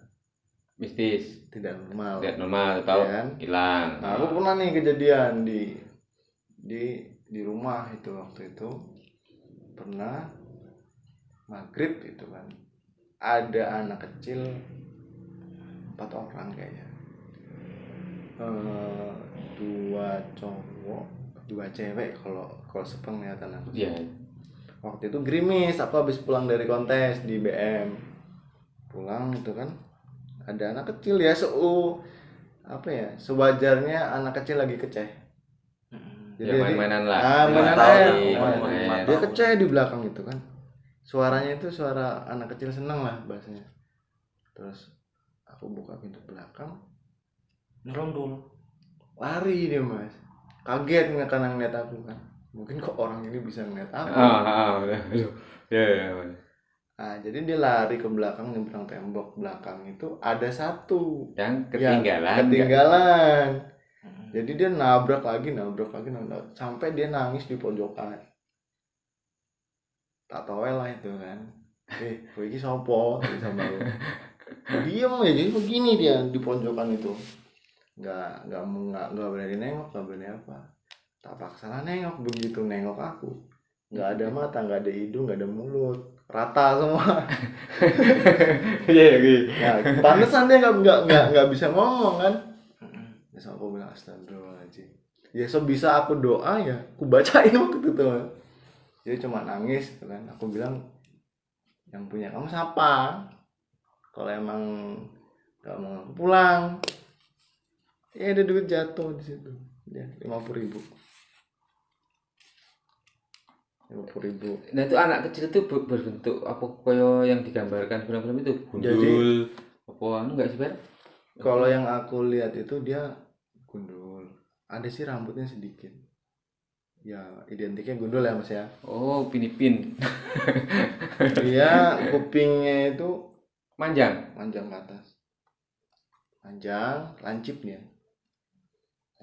Mistis, tidak normal. tidak normal atau Ya kan? hilang. Nah, aku pernah nih kejadian di rumah itu waktu itu pernah maghrib itu kan ada anak kecil 4 orang kayaknya, 2 cowok 2 cewek kalau sepenglihatan aku. Iya. Waktu itu gerimis, aku habis pulang dari kontes di BM. Pulang itu kan ada anak kecil ya, sewajarnya anak kecil lagi keceh. Ya main-mainan lah. Main. Dia keceh di belakang itu kan. Suaranya itu suara anak kecil seneng lah bahasanya. Terus aku buka pintu belakang, Ngerondol. lari dia Mas. Kaget karena ngeliat aku kan. Mungkin kok orang ini bisa ngeliat aku. Ya. Nah, jadi dia lari ke belakang, nyebrang tembok belakang itu ada satu Yang ketinggalan. Jadi dia nabrak lagi sampai dia nangis di pojokan. Tak towel lah itu kan. Kowe iki sapa? Sama lu. Diam aja, jadi begini dia di pojokan itu. Enggak berani nengok, enggak berani apa. Tak paksa lah nengok, begitu nengok aku. Enggak ada mata, enggak ada hidung, enggak ada mulut. Rata semua. Iya gitu. Ya, pantesan dia nggak bisa ngomong kan. Ya sama aku bilang astagfirullahaladzim. Ya bisa aku doa ya, aku bacain waktu itu tuh. Jadi cuma nangis gitu kan. Aku bilang yang punya kamu siapa? Kalau emang nggak mau aku pulang, ya ada duit jatuh di situ. Ya 50.000. 50.000. Nah itu anak kecil itu berbentuk apa koyo yang digambarkan film-film itu gundul. Jadi, apa enggak sih, Bar? Kalau yang aku lihat itu dia gundul. Ada sih rambutnya sedikit. Ya identiknya gundul ya Mas ya. Oh, pinipin. Dia kupingnya itu Manjang ke atas. Panjang, lancip dia.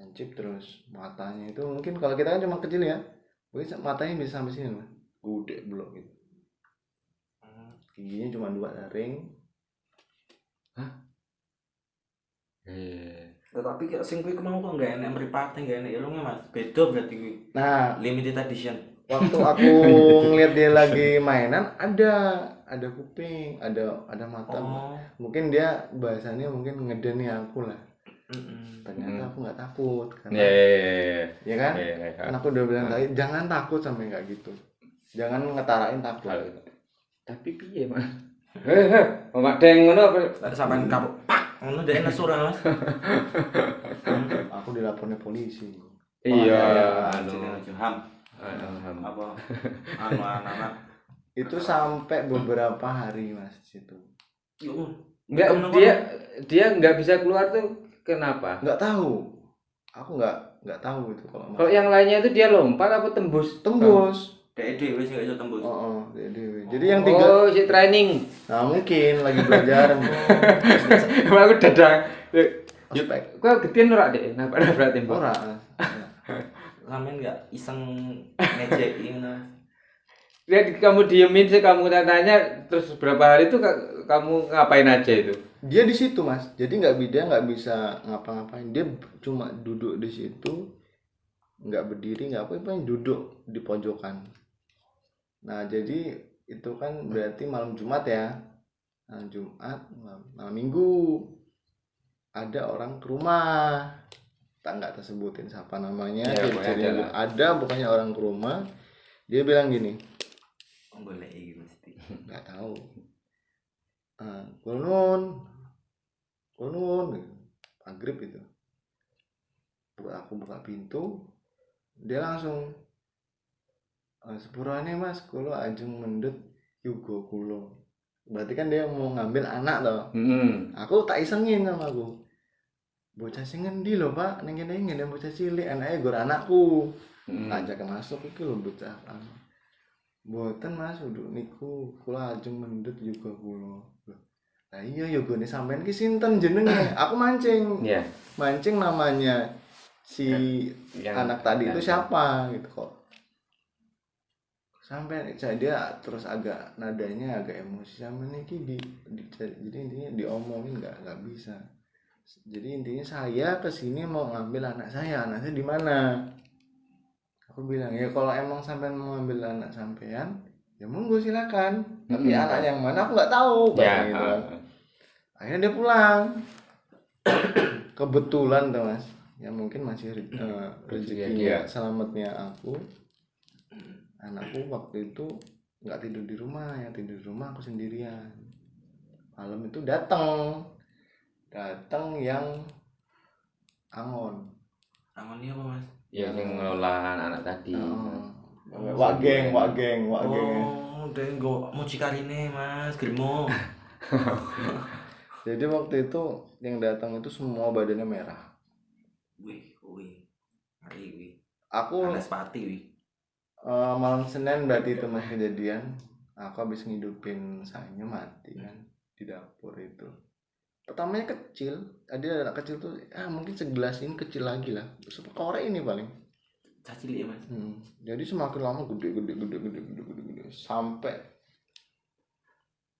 Lancip terus matanya itu mungkin kalau kita kan cuma kecil ya. Mungkin matanya bisa sampai sini lah. Gede blok gitu. Giginya cuma 2 taring. Hah? Tetapi kayak sing kuwi kemau kok enggak enak mripate, enggak enak irunge Mas. Beda berarti kuwi. Nah, Limited edition. waktu aku ngeliat dia lagi mainan ada kuping, ada mata. Mungkin dia bahasanya mungkin ngedeni aku lah. Ternyata aku nggak takut karena ya kan? Kan aku udah bilang tadi jangan takut sampai kayak gitu. Jangan ngetarain takut. Tapi piye, Mas? Mak deng ngono apa Sampeyan kapok. Pak, ngono dek nesu ra Mas. Aku dilapornya polisi. Iya, Ham. Apa? Anak-anak. Itu sampai beberapa hari Mas di situ. Enggak, dia enggak bisa keluar tuh kenapa? Nggak tahu. Aku nggak tahu itu kalau Kalau yang lainnya itu dia lompat apa tembus? Dek dhewe sing gak iso tembus. Jadi yang 3. Oh, si training. Nah, mungkin lagi belajar. Aku dadang. Ospek. Kok gedean ora, Dek? Nabrak tembok. Ora. sampean enggak iseng ngejekin Mas? Lihat kamu diemin sih, kamu tanya terus berapa hari itu kamu ngapain aja itu? Dia di situ Mas, jadi dia nggak bisa ngapa-ngapain, dia cuma duduk di situ, nggak berdiri nggak apa-apa, duduk di pojokan. Nah jadi itu kan berarti malam Jumat ya, malam Jumat, malam Minggu ada orang ke rumah, tak nggak tersebutin siapa namanya, Ya, jadi ada bukannya orang ke rumah, dia bilang gini, Boleh iki mesti. nggak tahu, Kunun, maghrib itu, aku buka pintu, dia langsung sepurane Mas, kulo ajeng mendut yugo kulo. Berarti kan dia mau ngambil anak toh. Aku tak isengin sama aku. Bocah sing ngendi lho, Pak? Ning kene ngene bocah cilik, anake gor anakku. Ajak masuk iki lho bocah. Mboten Mas, uduk niku kula ajeng mendut yugo kulo. Lah iya yogone sampean ki sinten jenenge? Aku mancing. Iya. Mancing namanya si anak tadi itu siapa gitu kok. Sampai dia terus agak nadanya agak emosi sama niki jadi intinya diomongin nggak bisa. Jadi intinya saya kesini mau ngambil anak saya di mana? Aku bilang ya kalau emang sampean mau ngambil anak sampean ya monggo silakan. Tapi anak yang mana aku nggak tahu. Ya. Gitu. Akhirnya dia pulang. Kebetulan tuh Mas, ya mungkin masih rezekinya selamatnya aku. Anakku waktu itu nggak tidur di rumah, yang tidur di rumah aku sendirian. Malam itu datang yang Angon Angonnya apa Mas? Ya yang ngelola anak tadi. Wak geng. Oh, udah nggak mucikarine Mas, grimo. Jadi waktu itu yang datang itu semua badannya merah. Wih, ngeri wih. Aku Anespati wih. Malam Senin berarti itu Mas kejadian. Aku habis ngidupin sayanya mati kan di dapur itu. Pertamanya kecil, ada anak kecil tuh, mungkin segelas ini kecil lagi lah, seperkorek ini paling. Cacil ya Mas. Jadi semakin lama gede, sampai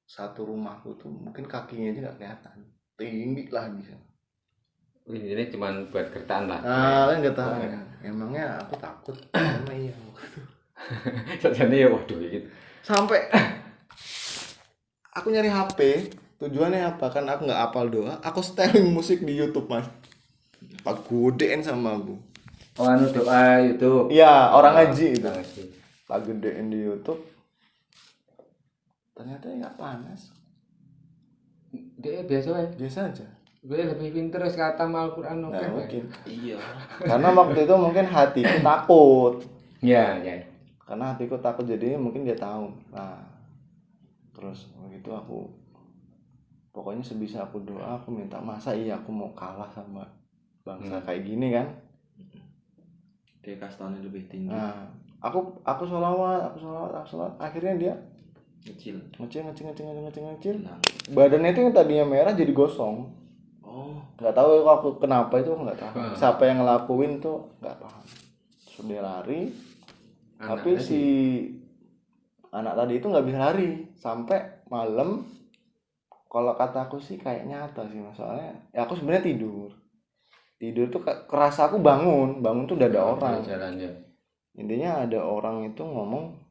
satu rumahku tuh mungkin kakinya aja nggak kelihatan, tinggi lah bisa. Ini cuma buat kertaan lah. Kan nggak tahu. Emangnya aku takut, sama iya. Sajane ya waduh gitu. Sampai aku nyari HP, tujuannya apa? Kan aku nggak hafal doa, aku seteling musik di YouTube Mas. Pak godein sama aku. Oh anu doa YouTube. Iya, orang ngaji itu. Pak gedein di YouTube. Ternyata nggak panas. Dia biasa aja. Biasa aja. Gue lebih pinter khatam Al-Qur'an oke. Nah, mungkin. Iya. Karena waktu itu mungkin hatiku takut. Iya. Karena hatiku takut jadi mungkin dia tahu. Nah, terus begitu aku pokoknya sebisa aku doa, aku minta masa iya aku mau kalah sama bangsa kayak gini kan. Dia kastanya lebih tinggi. Nah, aku sholawat, akhirnya dia Kecil. ngecil. Badannya itu yang tadinya merah jadi gosong. Oh. Nggak tahu aku kenapa itu nggak tahu. Siapa yang ngelakuin tuh nggak paham. Terus dia lari, tapi si anak tadi itu nggak bisa lari sampai malam. Kalau kata aku sih kayak nyata sih masalahnya. Ya aku sebenarnya tidur tuh kerasa aku bangun tuh udah ada orang. Jalannya. Intinya ada orang itu ngomong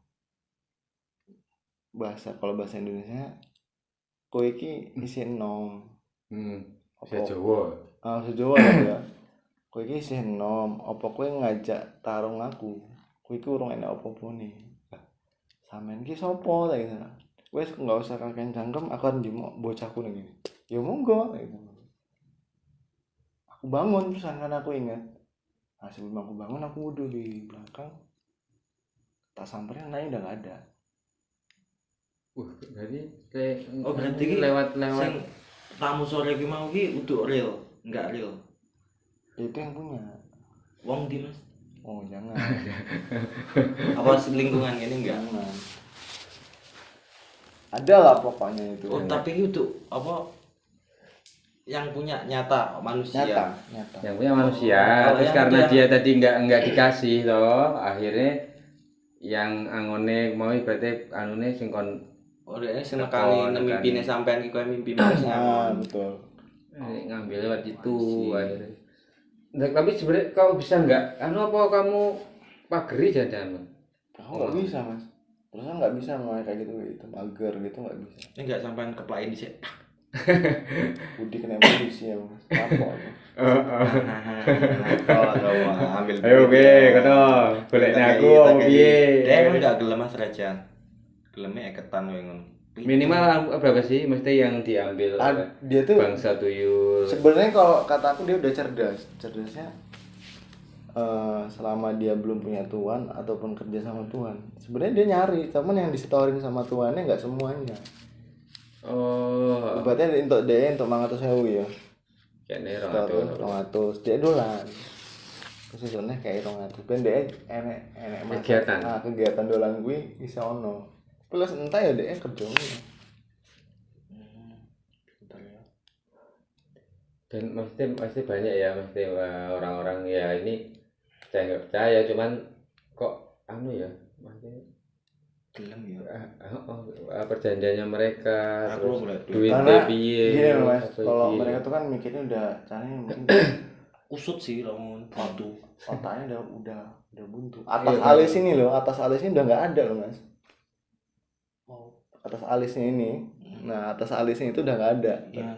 kalau bahasa Indonesia kowe iki isih enom. Sejawa. Sejawa ya. Kowe iki isih enom, apa kowe ngajak tarung aku? Kowe iki urung enak apa-apane. Sampeyan iki sapa ta gitu. Wes enggak usah kakean cangkem, aku arep njemok bocahku ning ngene. Ya monggo gitu. Aku bangun terus kan aku ingat. Nah, sebelum aku bangun aku wudu di belakang. Tak samperin anaknya udah enggak ada. Berarti lewat sing tamu sore ki mau ki uduk real, enggak real. Itu yang punya. Wong di Mas. Oh, jangan. Apa lingkungan ini enggak? Jangan. Ada lah pokoknya itu. Oh, tapi itu apa? yang punya nyata manusia. Nyata. Yang punya manusia, Kalau terus yang karena dia- dia tadi nggak dikasih toh, akhirnya yang angone mau berarti anune sing kon Oh, dia sing Tekan, nekani tekan. mimpine sampean ki kowe mimpi mas Nah, ngamon. betul. ngambil lewat itu I see. akhirnya. Nah, tapi sebenarnya kau bisa nggak apa kamu pageri jajan? Aku nggak bisa mas. Terus nggak bisa mulai kayak gitu mager gitu nggak bisa. Ini enggak sampean keplain dhisik. Budi kena polisi ya mas. Apa? Kalau ambil Ayo duit, be, ya. kono golekne Tak aku kayak- tak apa kayak- piye? Dia emang enggak gelem Mas Raja. Gelemnya eketan wae ngono. Minimal berapa sih mesti yang diambil Dia tuh bangsa tuyul? sebenarnya kalau kata aku dia udah cerdas. Cerdasnya selama dia belum punya tuan ataupun kerja sama tuan, sebenarnya dia nyari, cuman yang disetorin sama tuannya nggak semuanya. Oh, Berarti untuk dia untuk 500.000 ya. kene Setor 200. 200 dia dolan. Khususnya kayak 200. Ben dia enek Kegiatan. Kegiatan dolan gue bisa ono. Plus entah ya dia kerja. Bentar ya. Dan mesti banyak ya mesti orang-orang ya ini saya nggak percaya cuman kok anu ya maksudnya Gelem ya. perjanjiannya mereka Aku terus boleh duit Karena piye gini loh, mas, apa kalau piye. mereka tuh kan mikirnya udah caranya mungkin Usut sih lamun waktu. otaknya udah buntu. Atas Iya, alis ini loh, atas alisnya udah nggak ada loh mas. Oh, Atas alisnya ini, nah atas alisnya itu udah nggak ada. iya.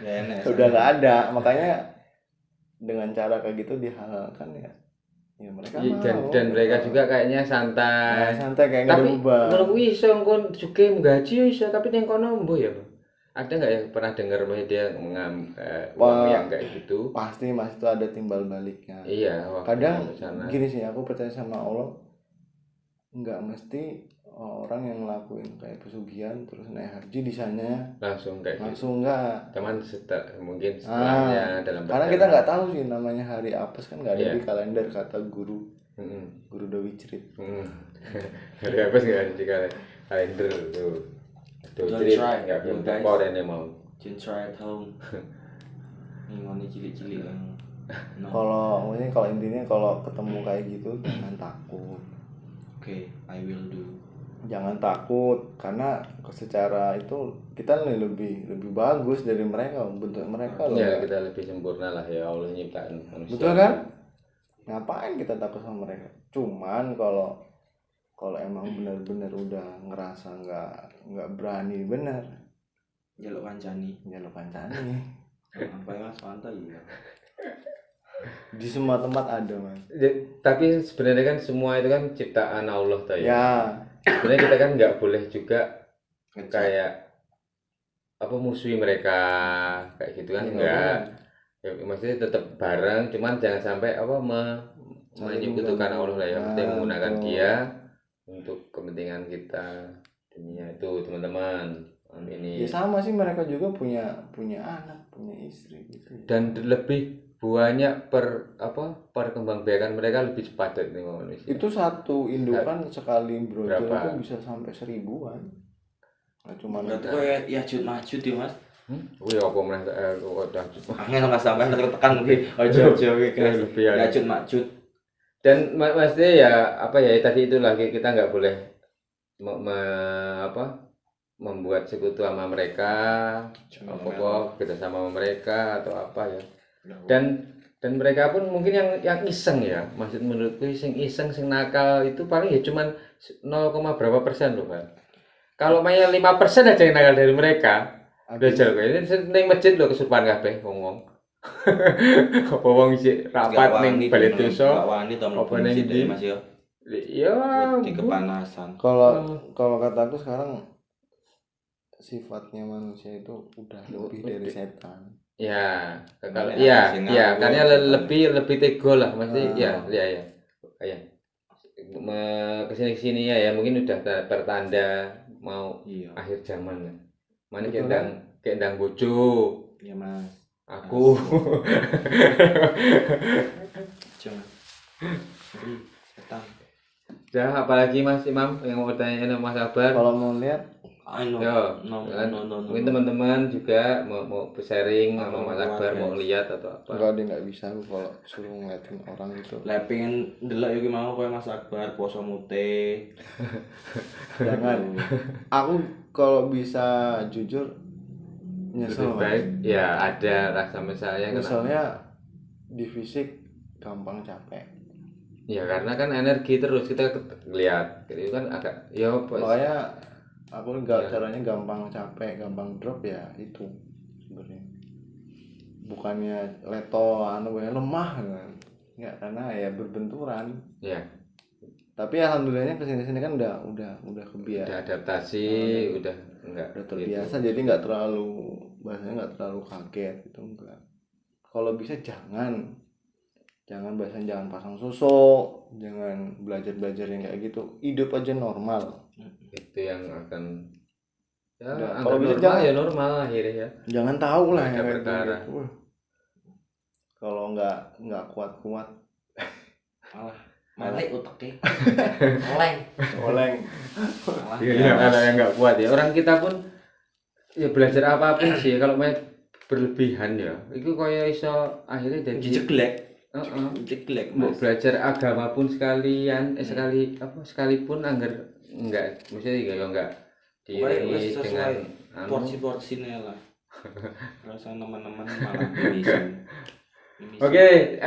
Ya enak. Udah nggak ada, makanya dengan cara kayak gitu dihalalkan ya. Ya mereka Iya, mau. dan mereka juga kayaknya Nah, santai. santai kayak nggak ada Tapi beban. menurutku iso kon juga menggaji iso tapi ning kono mbo ya. Bang? Ada nggak yang pernah dengar bahwa dia uang yang kayak gitu? Pasti mas itu ada timbal baliknya. Iya, waktu Kadang ke sana. gini sih, aku percaya sama Allah, nggak mesti orang yang ngelakuin kayak pesugihan terus naik haji di sana langsung kayak gitu. langsung nggak. Cuman mungkin setelahnya dalam Karena kita nggak tahu sih namanya hari apes kan nggak ada Iya. di kalender kata guru Mm-mm. Dewi Cerit. Hari apa sih nggak ada di kalender tuh. Tuh Don't jadi try, nggak you belum guys. tekor ini mau. Just try at home. Ini ngoni cilik-cilik kan. No. Kalau intinya kalau ketemu kayak gitu jangan takut. Oke, I will do. Jangan takut karena secara itu kita lebih bagus dari mereka, bentuk mereka loh. Ya kita lebih sempurna lah ya Allah nyiptain manusia. Betul kan? Ngapain kita takut sama mereka? Cuman kalau emang benar-benar udah ngerasa nggak berani bener, Jaluk kancani. ya lo kancani. Apa ya Mas Pantai ya? Di semua tempat ada mas. Tapi sebenarnya kan semua itu kan ciptaan Allah tuh ya. Ya, Sebenarnya kita kan nggak boleh juga Ngecek. kayak apa musuhi mereka kayak gitu kan Ya, enggak. Ya, maksudnya tetap bareng, cuman jangan sampai apa Saling menyekutukan mengganggu. Allah lah ya. Maksudnya Nah, menggunakan betul. dia untuk kepentingan kita dunia itu teman-teman. Ini ya sama sih mereka juga punya anak, punya istri gitu. dan lebih banyak perkembangbiakan mereka lebih cepat dari manusia. Itu satu indukan sekali brojol Berapa? itu bisa sampai 1000-an. Nah, cuman Berarti kowe ya jut majut ya Mas. Wih, apa meneh kok Angel Mas sampean tekan kuwi. Ojo-ojo kuwi guys. lebih ya. Ya jut majut. Dan maksudnya ya apa ya tadi itu lagi kita nggak boleh membuat sekutu sama mereka, apa kita sama mereka atau apa ya. Dan mereka pun mungkin yang iseng ya, maksud menurutku iseng sing nakal itu paling ya cuman 0, berapa persen loh Pak. Kalau mainnya 5% aja yang nakal dari mereka. Belajar kowe ini ning masjid lho kesurupan kabeh wong-wong. Apa wong isih rapat ning balik desa. Gak wani to mlebu Apa ning masjid ndi? ya, Mas ya. Ya, Di kepanasan. Kalau kataku sekarang sifatnya manusia itu udah lebih dari setan. ya, kalau Ya, ya, sing ya, nganggur, karena setan. lebih tego lah, maksudnya Ah. ya, kesini ya, mungkin udah pertanda mau Iya. akhir zaman lah. Mana Betul, kendang bojo, Iya Mas. aku. Cuma. Setan. Ya, apalagi Mas Imam yang mau tanya Mas Akbar? Kalau mau lihat Yo, kan mungkin teman-teman juga mau sharing sama Mas Akbar, mau lihat atau apa. Enggak, dia nggak bisa aku kalau suruh ngeliatin orang gitu. Lah pengen ndelok yo mau koyo Mas Akbar poso mute. Jangan. Aku kalau bisa jujur nyesel. Lebih baik ya ada rasa menyesal Misalnya di fisik gampang capek. Ya karena kan energi terus kita lihat itu kan agak ya makanya aku nggak caranya gampang capek, gampang drop ya itu sebenarnya. Bukannya leto lemah kan. Enggak, karena ya berbenturan. Ya. Tapi alhamdulillahnya kesini kan udah kebiasa. Udah adaptasi, udah terbiasa gitu. Jadi nggak terlalu bahasanya nggak terlalu kaget gitu enggak. Kalau bisa jangan pasang sosok, jangan belajar yang kayak gitu. Hidup aja normal. Itu yang akan ya, kalau bisa normal ya normal akhirnya ya. Jangan tahu lah yang perkara. Gitu. Kalau nggak kuat Malik uteknya. Oleng. Iya, ada yang nggak kuat ya. Orang kita pun ya belajar apapun sih kalau main berlebihan ya. Itu kayak iso akhirnya jadi jeglek. Mau belajar agama pun sekalipun enggak maksudnya ya enggak diiringi dengan porsi-porsinya lah. Rasa teman-teman malah bisa. Oke,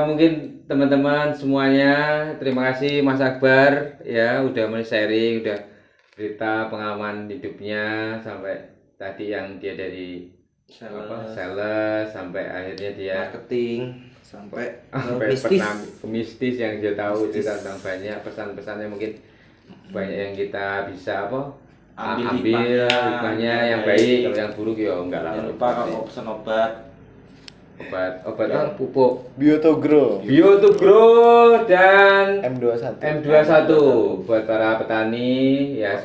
mungkin teman-teman semuanya terima kasih Mas Akbar ya udah sharing, udah cerita pengalaman hidupnya sampai tadi yang dia dari sales sampai akhirnya dia marketing sampai mistis yang dia tahu cerita tentang banyak pesan-pesannya mungkin banyak yang kita bisa ambil hikmahnya yang baik, kalau yang buruk ya enggak lah. Jangan lupa kalau pesan obat pupuk Biotogro dan M21 buat para petani ya,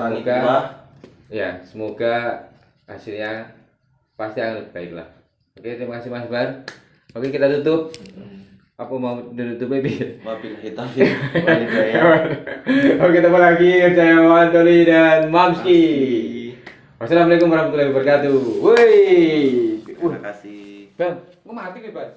semoga hasilnya pasti akan lebih baik lah. Oke, terima kasih Mas Bar. Oke, kita tutup. Apa mau ditutup baby? Wabillahi taufiq. Oke, ketemu lagi saya Antoni dan Mamski. Wassalamualaikum warahmatullahi wabarakatuh. Woi. Terima kasih. Bang, mau mati nih, Bang.